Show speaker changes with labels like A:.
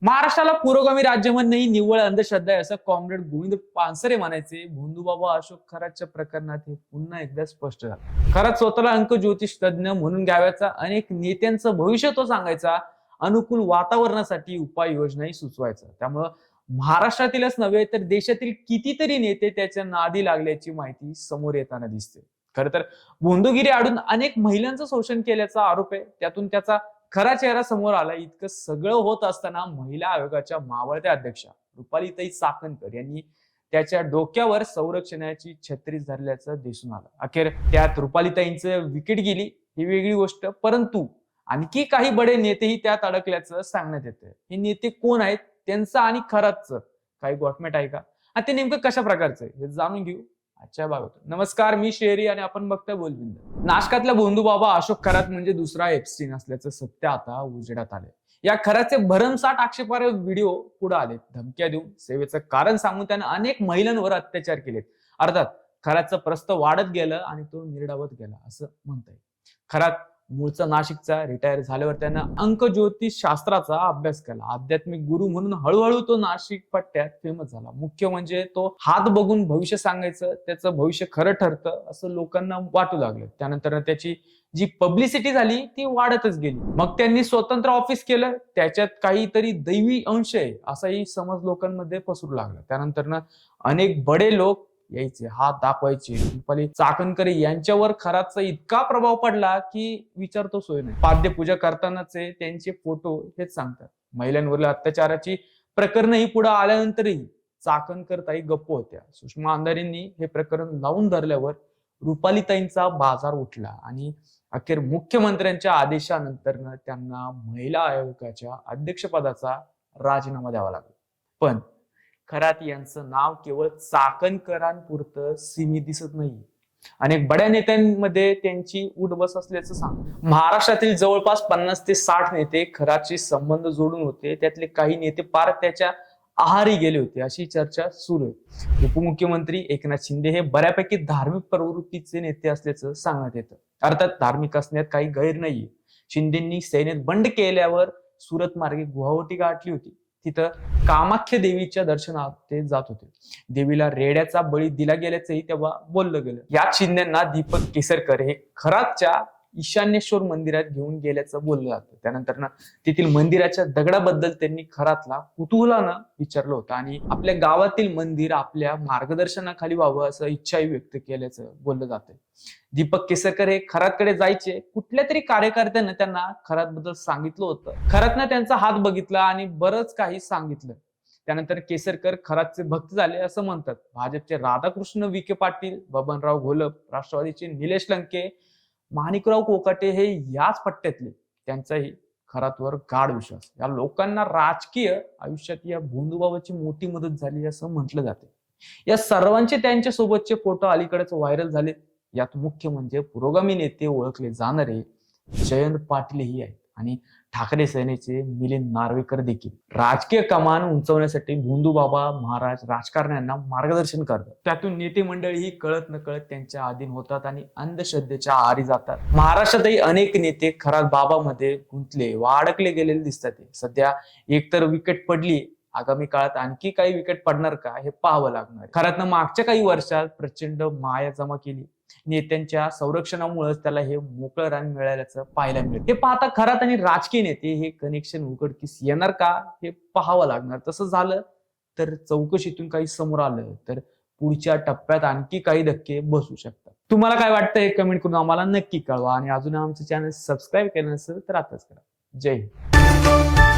A: महाराष्ट्राला पुरोगामी राज्य म्हणणे ही निव्वळ अंधश्रद्धा आहे असं कॉम्रेड गोविंद पानसरे म्हणायचे. भोंदूबाबा अशोक खरातच्या प्रकरणात हे पुन्हा एकदा स्पष्ट झालं. खरात स्वतःला अंक ज्योतिष तज्ञ म्हणून घ्याव्याचा, अनेक नेत्यांचं भविष्य तो सांगायचा, अनुकूल वातावरणासाठी उपाययोजनाही सुचवायचा. त्यामुळं महाराष्ट्रातीलच नव्हे तर देशातील कितीतरी नेते त्याच्या नादी लागल्याची माहिती समोर येताना दिसते. खरं तर भोंदूगिरी आडून अनेक महिलांचं शोषण केल्याचा आरोप आहे. त्यातून त्याचा खरा चेहरा समोर आला. इतकं सगळं होत असताना महिला आयोगाच्या मावळत्या अध्यक्षा रुपालीताई चाकणकर यांनी त्याच्या डोक्यावर संरक्षणाची छत्री धरल्याचं दिसून आलं. अखेर त्यात रुपालीताईंचं विकेट गेली ही वेगळी गोष्ट, परंतु आणखी काही बडे नेतेही त्यात अडकल्याचं सांगण्यात येतं. हे नेते कोण आहेत, त्यांचं आणि खरातचं काही गॉटमेट आहे का, आणि ते नेमकं कशा प्रकारचं आहे हे जाणून घेऊ आजच्या भागात. नमस्कार, मी शेरी आणि आपण बघतोय बोलबिंद. नाशकातला भोंदूबाबा अशोक खरात म्हणजे दुसरा एप्स्टीन असल्याचं सत्य आता उजेडात आले. या खराचे भरमसाठ आक्षेपार्ह व्हिडिओ पुढे आले. धमक्या देऊन, सेवेचं कारण सांगून त्यानं अनेक महिलांवर अत्याचार केलेत. अर्थात खराचं प्रस्त वाढत गेलं आणि तो निर्डावत गेला असं म्हणता येईल. खरात मूळचा नाशिकचा, रिटायर झाल्यावर त्यानं अंक ज्योतिष शास्त्राचा अभ्यास केला. आध्यात्मिक गुरु म्हणून हळूहळू तो नाशिक पट्ट्यात फेमस झाला. मुख्य म्हणजे तो हात बघून भविष्य सांगायचं, त्याचं भविष्य खरं ठरतं असं लोकांना वाटू लागलं. त्यानंतर त्याची जी पब्लिसिटी झाली ती वाढतच गेली. मग त्यांनी स्वतंत्र ऑफिस केलं, त्याच्यात काहीतरी दैवी अंश आहे असाही समज लोकांमध्ये पसरू लागला. त्यानंतर अनेक बडे लोक यायचे, हात दाखवायचे. रुपाली चाकणकर यांच्यावर खराचा इतका प्रभाव पडला की विचारतो सोय नाही. पाद्यपूजा करतानाचे त्यांचे फोटो हेच सांगतात. महिलांवरील अत्याचाराची प्रकरणही पुढे आल्यानंतरही चाकणकर ताई गप्प होत्या. सुषमा अंधारेंनी हे प्रकरण लावून धरल्यावर रुपालीताईंचा बाजार उठला आणि अखेर मुख्यमंत्र्यांच्या आदेशानंतर त्यांना महिला आयोगाच्या अध्यक्षपदाचा राजीनामा द्यावा लागला. पण खरात यांचं नाव केवळ चाकणकरांपुरतं सीमित दिसत नाही. अनेक बड्या नेत्यांमध्ये त्यांची उठबस असल्याचं सांग. महाराष्ट्रातील जवळपास 50 ते 60 नेते खराचे संबंध जोडून होते. त्यातले काही नेते पार त्याच्या आहारी गेले होते अशी चर्चा सुरू आहे. उपमुख्यमंत्री एकनाथ शिंदे हे बऱ्यापैकी धार्मिक प्रवृत्तीचे नेते असल्याचं सांगण्यात येतं. अर्थात धार्मिक असण्यात काही गैर नाहीये. शिंदेंनी सैन्यात बंड केल्यावर सुरत मार्गे गुवाहाटी गाठली होती. तिथं कामाख्या देवीच्या दर्शनात ते जात होते. देवीला रेड्याचा बळी दिला गेल्याचंही तेव्हा बोललं गेलं. याच शिंदेना दीपक केसरकर हे खरातच्या ईशान्येश्वर मंदिरात घेऊन गेल्याचं बोललं जातं. त्यानंतर तेथील मंदिराच्या दगडाबद्दल त्यांनी खरातला कुतूहलानं विचारलं होतं आणि आपल्या गावातील मंदिर आपल्या मार्गदर्शनाखाली व्हावं असं इच्छाही व्यक्त केल्याचं बोललं जातंय. दीपक केसरकर हे खरातकडे जायचे. कुठल्या तरी कार्यकर्त्यानं त्यांना खरातबद्दल सांगितलं होतं. खरातनं त्यांचा हात बघितला आणि बरंच काही सांगितलं. त्यानंतर केसरकर खरातचे भक्त झाले असं म्हणतात. भाजपचे राधाकृष्ण विखे पाटील, बबनराव घोलप, राष्ट्रवादीचे निलेश लंके, माणिकराव कोकाटे हे याच पट्ट्यातले. त्यांचाही खरातवर गाढ विश्वास. या लोकांना राजकीय आयुष्यात या भोंदूबाबाची मोठी मदत झाली असं म्हटलं जाते. या सर्वांचे त्यांच्या सोबतचे फोटो अलीकडेच व्हायरल झाले. यात मुख्य म्हणजे पुरोगामी नेते ओळखले जाणारे जयंत पाटीलही आहेत आणि ठाकरे सेनेचे मिलिंद नार्वेकर देखील. राजकीय कमान उंचवण्यासाठी भोंदूबाबा महाराज राजकारण्यांना मार्गदर्शन करतात. त्यातून नेते मंडळीही कळत नकळत त्यांच्या अधीन होतात आणि अंधश्रद्धेच्या आहारी जातात. महाराष्ट्रातही अनेक नेते खरात बाबामध्ये गुंतले व अडकले गेलेले दिसतात. सध्या एकतर विकेट पडली, आगामी काळात आणखी काही विकेट पडणार का हे पाहावं लागणार. खरातनं मागच्या काही वर्षात प्रचंड माया जमा केली. नेत्यांच्या संरक्षणामुळेच त्याला हे मोकळं रान मिळाल्याचं पाहायला मिळेल. हे पाहता खरात आणि राजकीय नेते हे कनेक्शन उघडकीस येणार का हे पाहावं लागणार. तसं झालं तर चौकशीतून काही समोर आलं तर पुढच्या टप्प्यात आणखी काही धक्के बसू शकतात. तुम्हाला काय वाटतं हे कमेंट करून आम्हाला नक्की कळवा आणि अजून आमचं चॅनल सबस्क्राईब केलं नसेल तर आताच करा. जय हिंद.